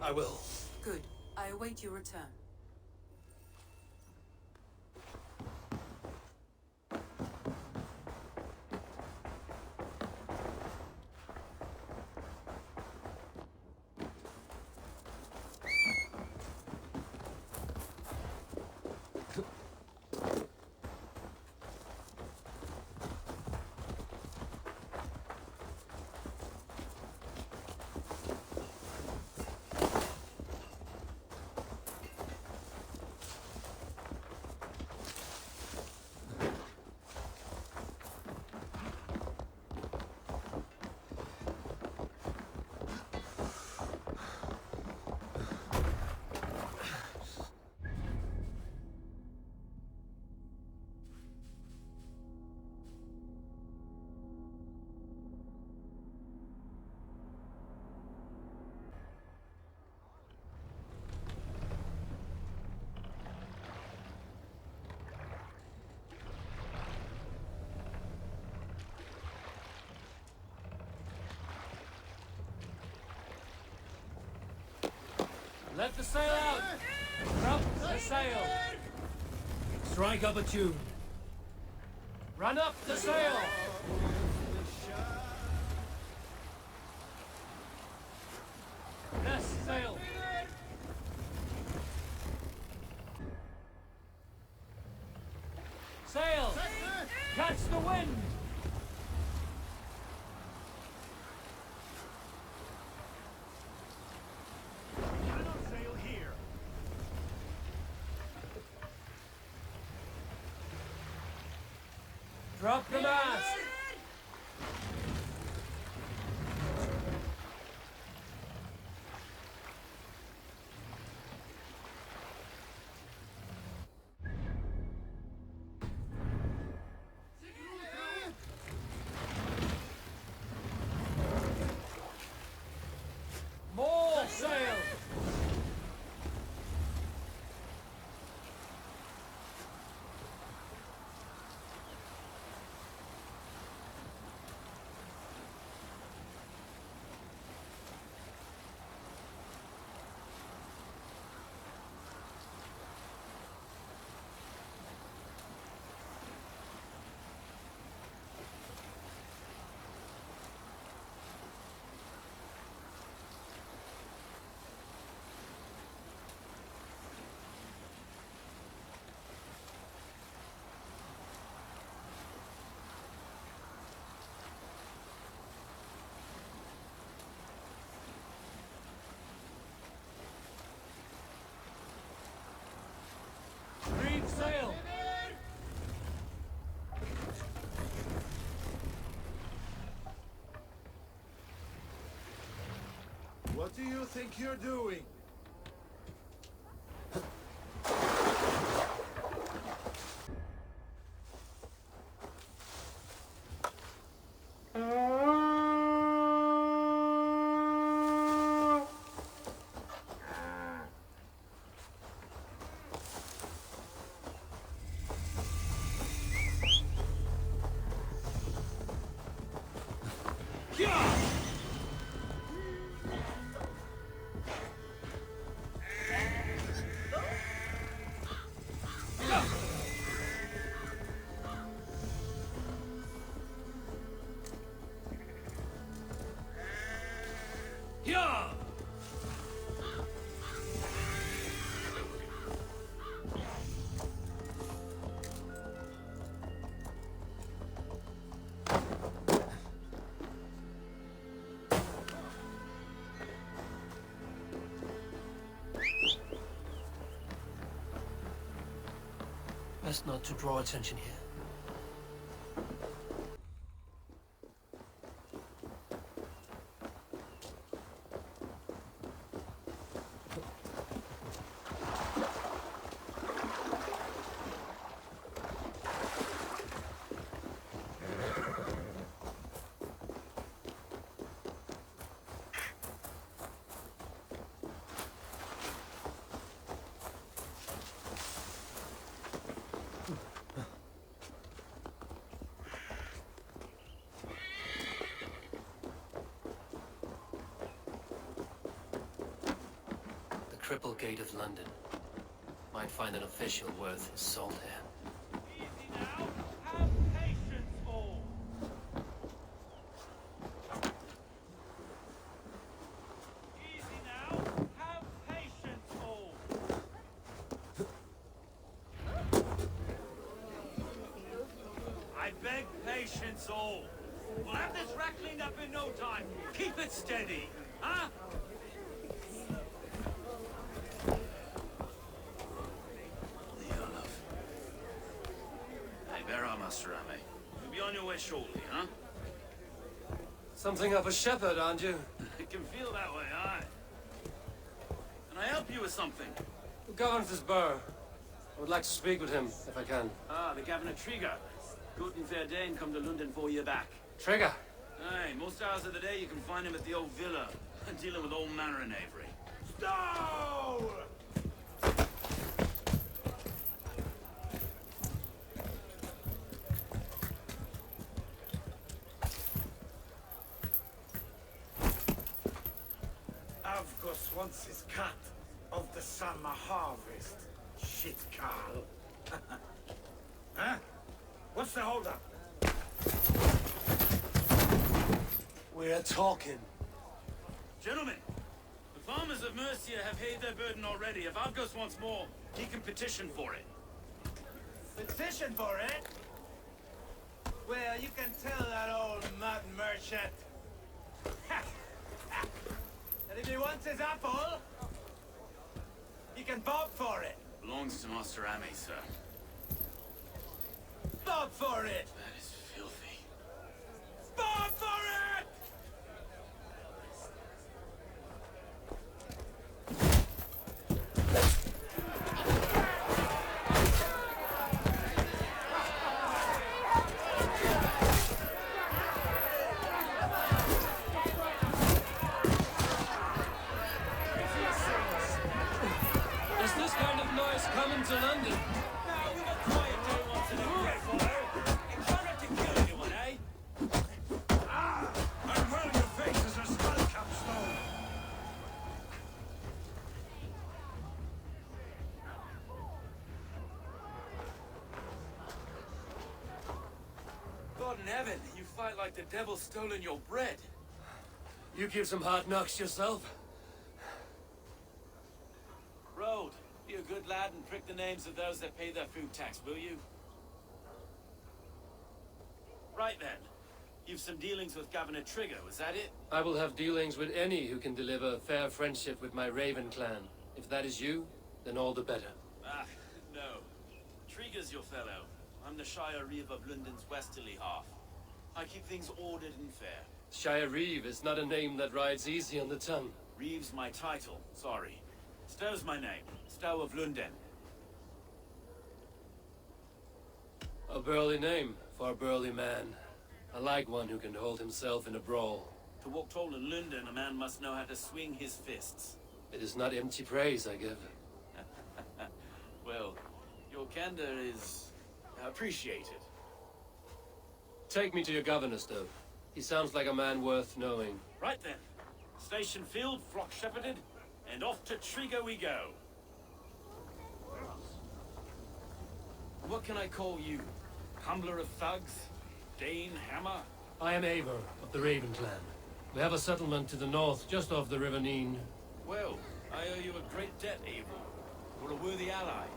I will. Good. I await your return. Let the sail out! Drop the sail! Strike up a tune. Run up the sail! Less sail! Sail! Catch the wind! Drop the mast! More sail! Reef sail! What do you think you're doing? Yeah! Best not to draw attention here. crippled gate of London. Might find an official worth his salt here. Easy now. Have patience, all. Easy now. Have patience, all. I beg patience, all. We'll have this rack cleaned up in no time. Keep it steady, huh? Hey, where are Master Ame? You'll be on your way shortly, huh? Something of a shepherd, aren't you? It can feel that way, aye. Can I help you with something? Who governs this burgh? I would like to speak with him, if I can. Ah, the Governor Trigger. Guten Verdane come to London 4 year back. Trigger! Aye, most hours of the day you can find him at the old villa, dealing with all manner of knavery. Stow! Avgos wants his cut of the summer harvest. Shit, Carl. Huh? What's the holdup? We're talking. Gentlemen, the farmers of Mercia have paid their burden already. If Avgos wants more, he can petition for it. Petition for it? Well, you can tell that old mud merchant that if he wants his apple, he can bob for it. Belongs to Master Ame, sir. Bob for it! That is filthy. Bob for it! Is this kind of noise coming to London? Now, we got quiet day once in a while, follow. And try not to kill anyone, eh? Ah! And well, your faces are skull capstone. God in heaven, you fight like the devil's stolen your bread. You keep some hard knocks yourself. Road, be a good lad and prick the names of those that pay their food tax, will you? Right then. You've some dealings with Governor Trigger, was that it? I will have dealings with any who can deliver fair friendship with my Raven clan. If that is you, then all the better. Ah, no. Trigger's your fellow. I'm the Shire Reeve of London's westerly half. I keep things ordered and fair. Shire Reeve is not a name that rides easy on the tongue. Reeve's my title, sorry. Stow's my name. Stow of London. A burly name for a burly man. I like one who can hold himself in a brawl. To walk tall in London, a man must know how to swing his fists. It is not empty praise I give. Well, your candor is appreciated. Take me to your governor, Stowe. He sounds like a man worth knowing. Right then. Station filled, flock shepherded, and off to Trigger we go. What can I call you? Humbler of thugs? Dane Hammer? I am Eivor of the Raven clan. We have a settlement to the north, just off the River Neen. Well, I owe you a great debt, Eivor. You're a worthy ally.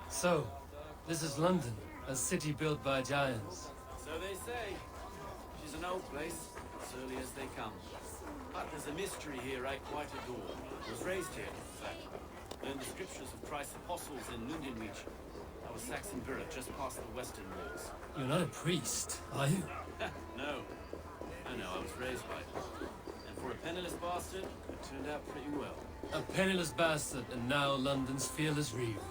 So, this is London, a city built by giants. So they say. She's an old place, as early as they come. But there's a mystery here I quite adore. I was raised here, in fact. Learned the scriptures of Christ's apostles in Lundenreach. I was Saxon Borough, just past the western walls. You're not a priest, are you? No. I know, I was raised by it. And for a penniless bastard, it turned out pretty well. A penniless bastard, and now London's fearless Reeve.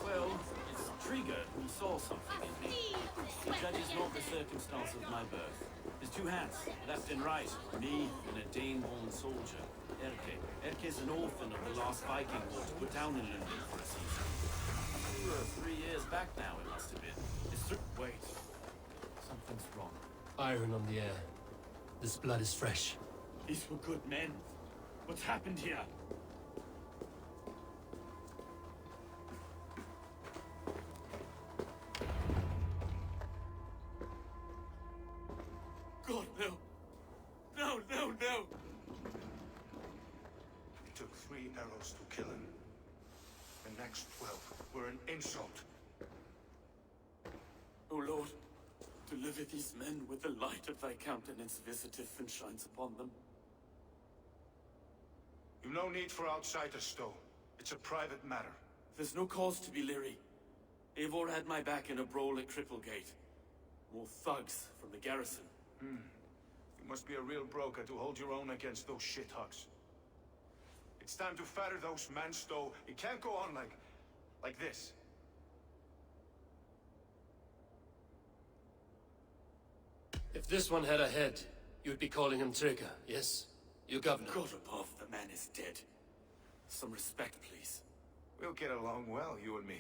Well, it's Trigger who saw something in me. He judges not the circumstance of my birth. There's two hands, left and right, me and a Dane-born soldier, Erke. Erke's an orphan of the last Viking war to put down in London for a season. 3 years back now, it must have been. Wait. Something's wrong. Iron on the air. This blood is fresh. These were good men. What's happened here? God, no. No, no, no! It took 3 arrows to kill him. The next 12 were an insult. O Lord, deliver these men with the light of thy countenance visiteth and shines upon them. You've no need for outsiders, Stowe. It's a private matter. There's no cause to be leery. Eivor had my back in a brawl at Cripplegate. More thugs from the garrison. You must be a real broker to hold your own against those shithogs. It's time to fetter those men, Stowe. It can't go on like this. If this one had a head, you'd be calling him Trigger, yes? Your governor. God above, the man is dead. Some respect, please. We'll get along well, you and me.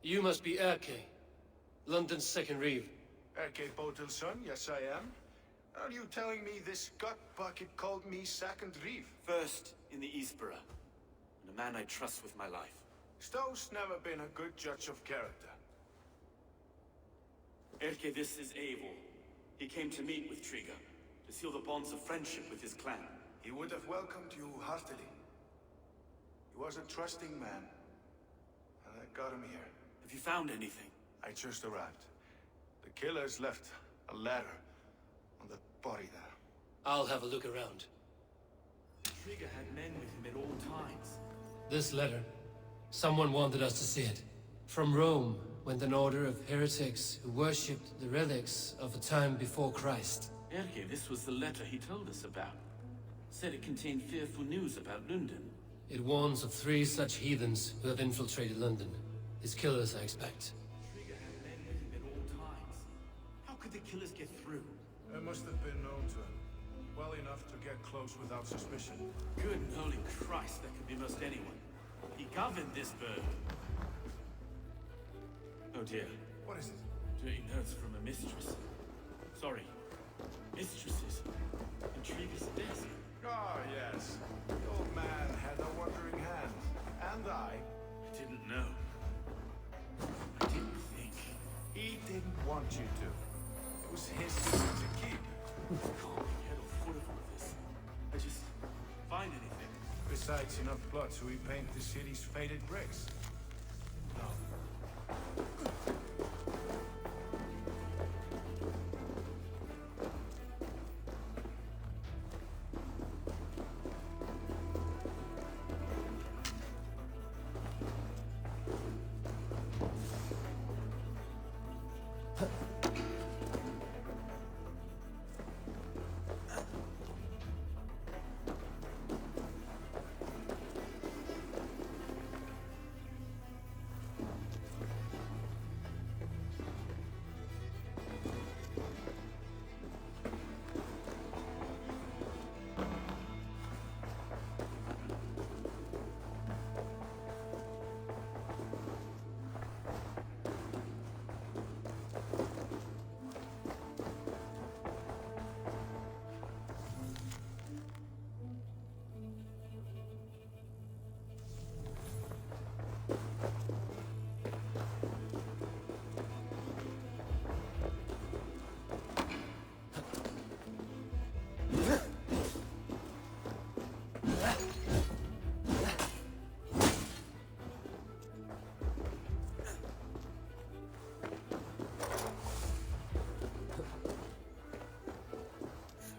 You must be Erke, London's second reeve. Erke Botel's son, yes I am. Are you telling me this gut bucket called me second reeve? First in the Eastborough, and a man I trust with my life. Stowe's never been a good judge of character. Erke, this is Eivor. He came to meet with Trigger, to seal the bonds of friendship with his clan. He would have welcomed you heartily. He was a trusting man, and I got him here. Have you found anything? I just arrived. The killers left a letter on the body there. I'll have a look around. Trigger had men with him at all times. This letter, someone wanted us to see it. From Rome went an order of heretics who worshipped the relics of a time before Christ. Erke, this was the letter he told us about. Said it contained fearful news about London. It warns of 3 such heathens who have infiltrated London. His killers, I expect. Trigger had men with him at all times. How could the killers get through? It must have been known to him. Well enough to get close without suspicion. Good and holy Christ, that could be most anyone. He governed this bird. Oh dear. What is it? Dirty notes from a mistress. Sorry. Mistresses. And Trigger's desk. Ah, yes. The old man had a wandering hand. And I Didn't know. I didn't think. He didn't want you to. It was his secret to keep. Can't be head or foot of all this. I just find anything. Besides enough blood to repaint the city's faded bricks. No.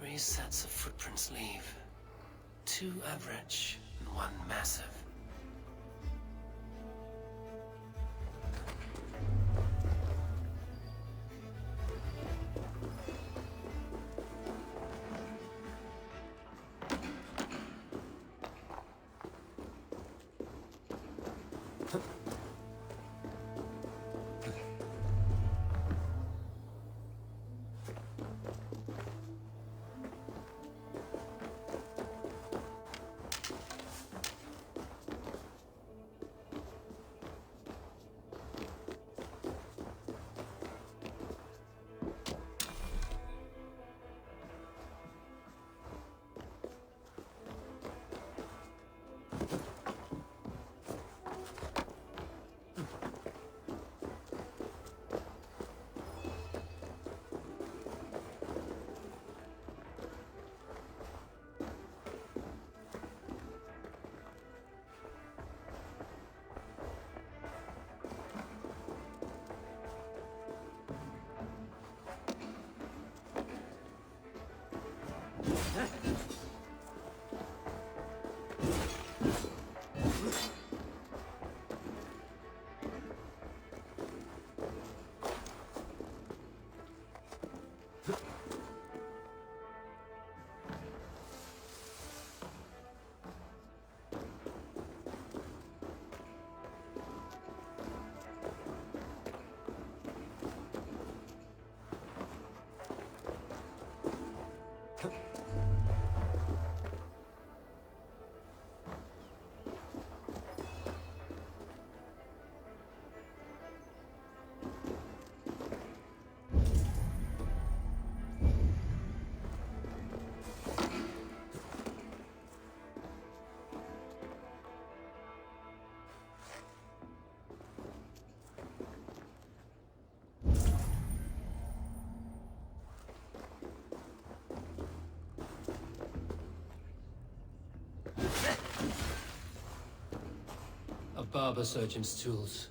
Three sets of footprints leave. 2 average and 1 massive. barber surgeon's tools.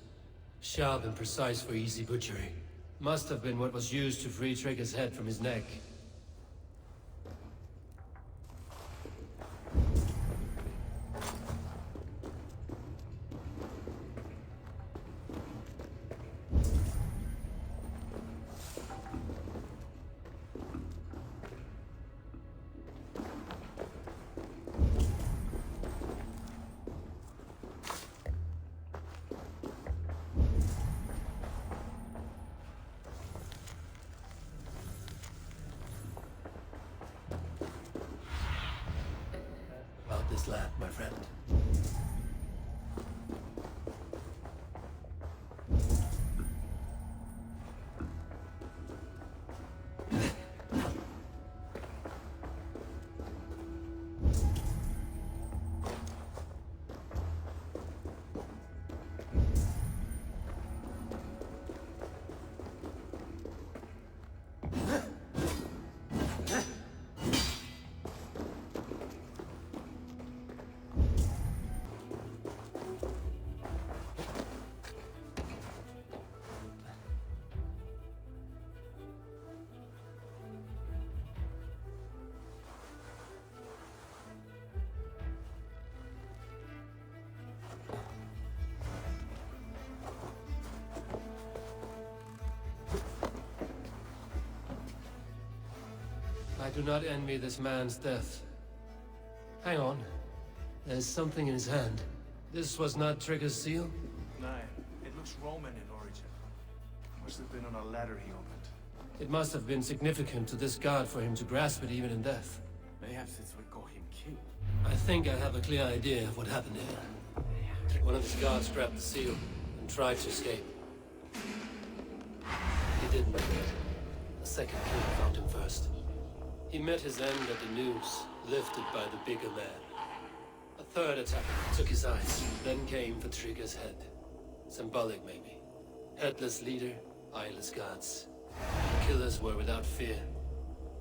Sharp and precise for easy butchery. Must have been what was used to free Trigger's head from his neck. About this lad, my friend. I do not envy this man's death. Hang on. There's something in his hand. This was not Trigger's seal? No, it looks Roman in origin. Must have been on a ladder he opened. It must have been significant to this god for him to grasp it even in death. Perhaps it's what got him killed. I think I have a clear idea of what happened here. One of his guards grabbed the seal and tried to escape. He didn't make it. The second killer found him first. He met his end at the noose, lifted by the bigger man. A third attacker took his eyes, then came for Trigger's head. Symbolic, maybe. Headless leader, eyeless guards. The killers were without fear.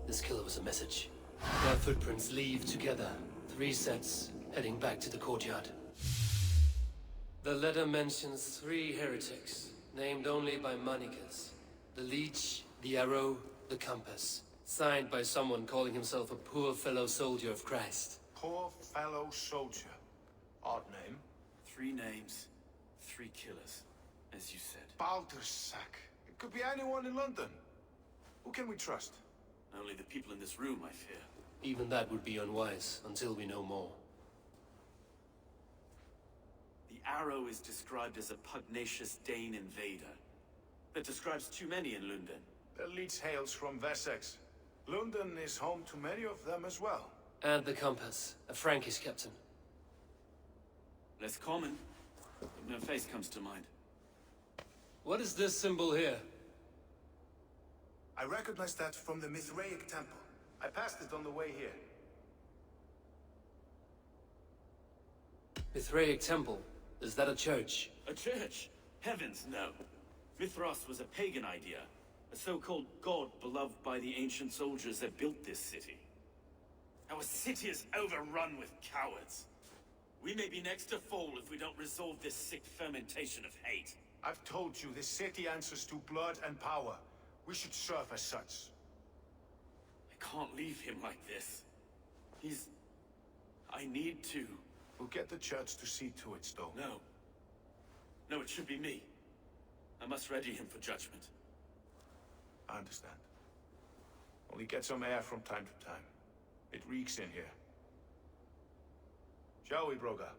This killer was a message. Their footprints leave together. 3 sets, heading back to the courtyard. The letter mentions 3 heretics, named only by monikers. The Leech, the Arrow, the Compass. Signed by someone calling himself a poor fellow soldier of Christ. Poor fellow soldier. Odd name. 3 names, 3 killers, as you said. Baldersack. It could be anyone in London. Who can we trust? Only the people in this room, I fear. Even that would be unwise, until we know more. The Arrow is described as a pugnacious Dane invader. That describes too many in London. The Leech hails from Wessex. London is home to many of them as well. And the Compass, a Frankish captain. Less common, but no face comes to mind. What is this symbol here? I recognize that from the Mithraic temple. I passed it on the way here. Mithraic temple? Is that a church? A church? Heavens, no. Mithras was a pagan idea. A so-called god beloved by the ancient soldiers that built this city. Our city is overrun with cowards. We may be next to fall if we don't resolve this sick fermentation of hate. I've told you, this city answers to blood and power. We should serve as such. I can't leave him like this. I need to. We'll get the church to see to it, Stone. No. No, it should be me. I must ready him for judgment. I understand. Only get some air from time to time. It reeks in here. Shall we, Broga?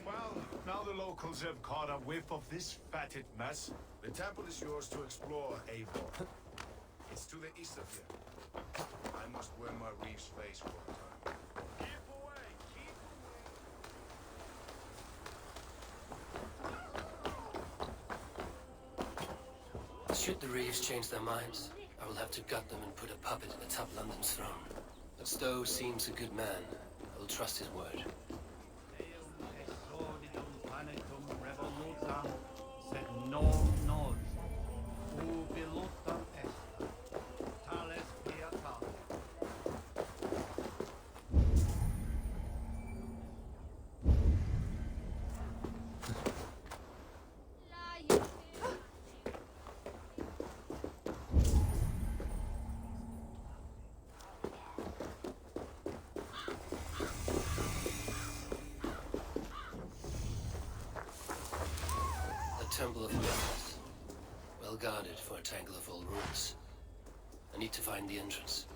Well, now the locals have caught a whiff of this fatted mess. The temple is yours to explore, Eivor. It's to the east of here. I must wear my reef's face for a time. Keep away! Keep away! Should the Reeves change their minds, I will have to gut them and put a puppet atop London's throne. But Stowe seems a good man. I will trust his word. Ota est. Tales fiat. The Temple of Mirrors. Well guarded for a tangle of old ruins. I need to find the entrance.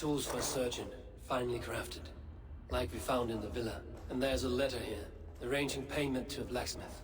Tools for searching, finely crafted. Like we found in the villa. And there's a letter here, arranging payment to a blacksmith.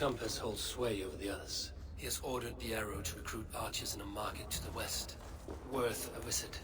compass holds sway over the others. He has ordered the arrow to recruit archers in a market to the west. Worth a visit.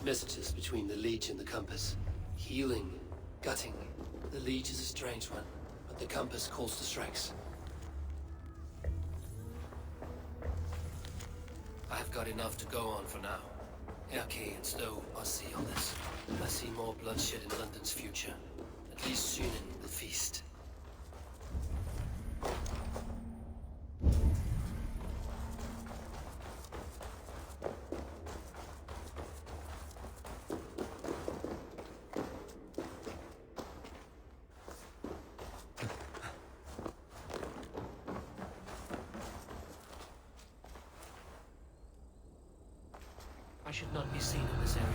Messages between the Leech and the compass. Healing, gutting. The Leech is a strange one, but the compass calls to strikes. I've got enough to go on for now. Erke and Stowe are see on this. I see more bloodshed in London's future. At least Sunan will feast. I should not be seen in this area.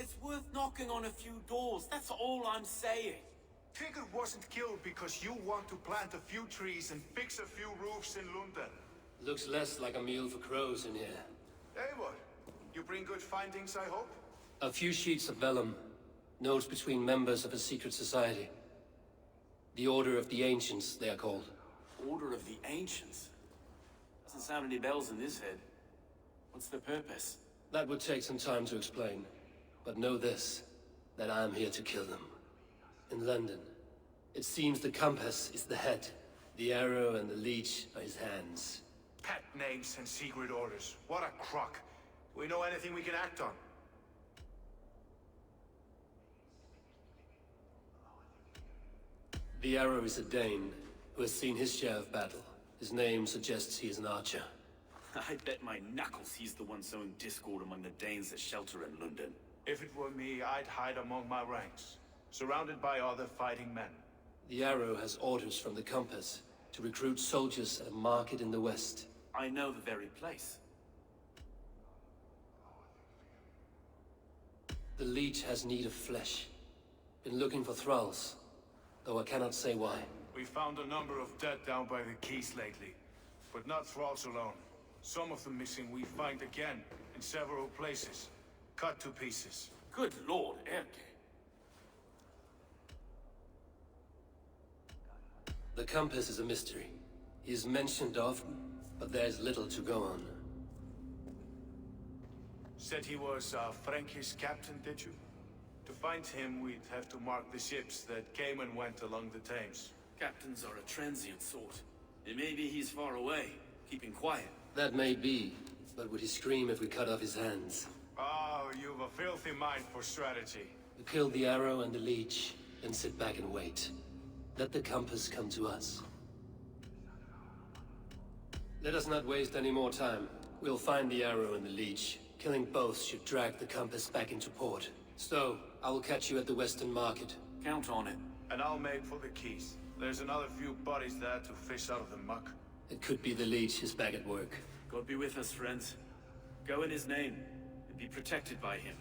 It's worth knocking on a few doors, that's all I'm saying. Tigger wasn't killed because you want to plant a few trees and fix a few roofs in London. Looks less like a meal for crows in here. Hey, what? You bring good findings, I hope? A few sheets of vellum. Notes between members of a secret society. The Order of the Ancients, they are called. Order of the Ancients? Doesn't sound any bells in this head. What's their purpose? That would take some time to explain. But know this, that I am here to kill them. In London, it seems the compass is the head. The arrow and the leech are his hands. Pet names and secret orders. What a crock. We know anything we can act on. The arrow is a Dane, who has seen his share of battle. His name suggests he is an archer. I bet my knuckles he's the one sowing discord among the Danes that shelter in London. If it were me, I'd hide among my ranks, surrounded by other fighting men. The arrow has orders from the compass to recruit soldiers at a market in the west. I know the very place. The leech has need of flesh. Been looking for thralls, though I cannot say why. We found a number of dead down by the quays lately, but not thralls alone. Some of the missing we find again in several places, cut to pieces. Good lord, Erke. The compass is a mystery. He is mentioned often, but there is little to go on. Said he was a Frankish captain, did you? To find him, we'd have to mark the ships that came and went along the Thames. Captains are a transient sort. And maybe he's far away, keeping quiet. That may be, but would he scream if we cut off his hands? Oh, you've a filthy mind for strategy. We kill the arrow and the leech, then sit back and wait. Let the compass come to us. Let us not waste any more time. We'll find the arrow and the leech. Killing both should drag the compass back into port. Stowe, I will catch you at the Western Market. Count on it. And I'll make for the keys. There's another few bodies there to fish out of the muck. It could be the leech is back at work. God be with us, friends. Go in his name, and be protected by him.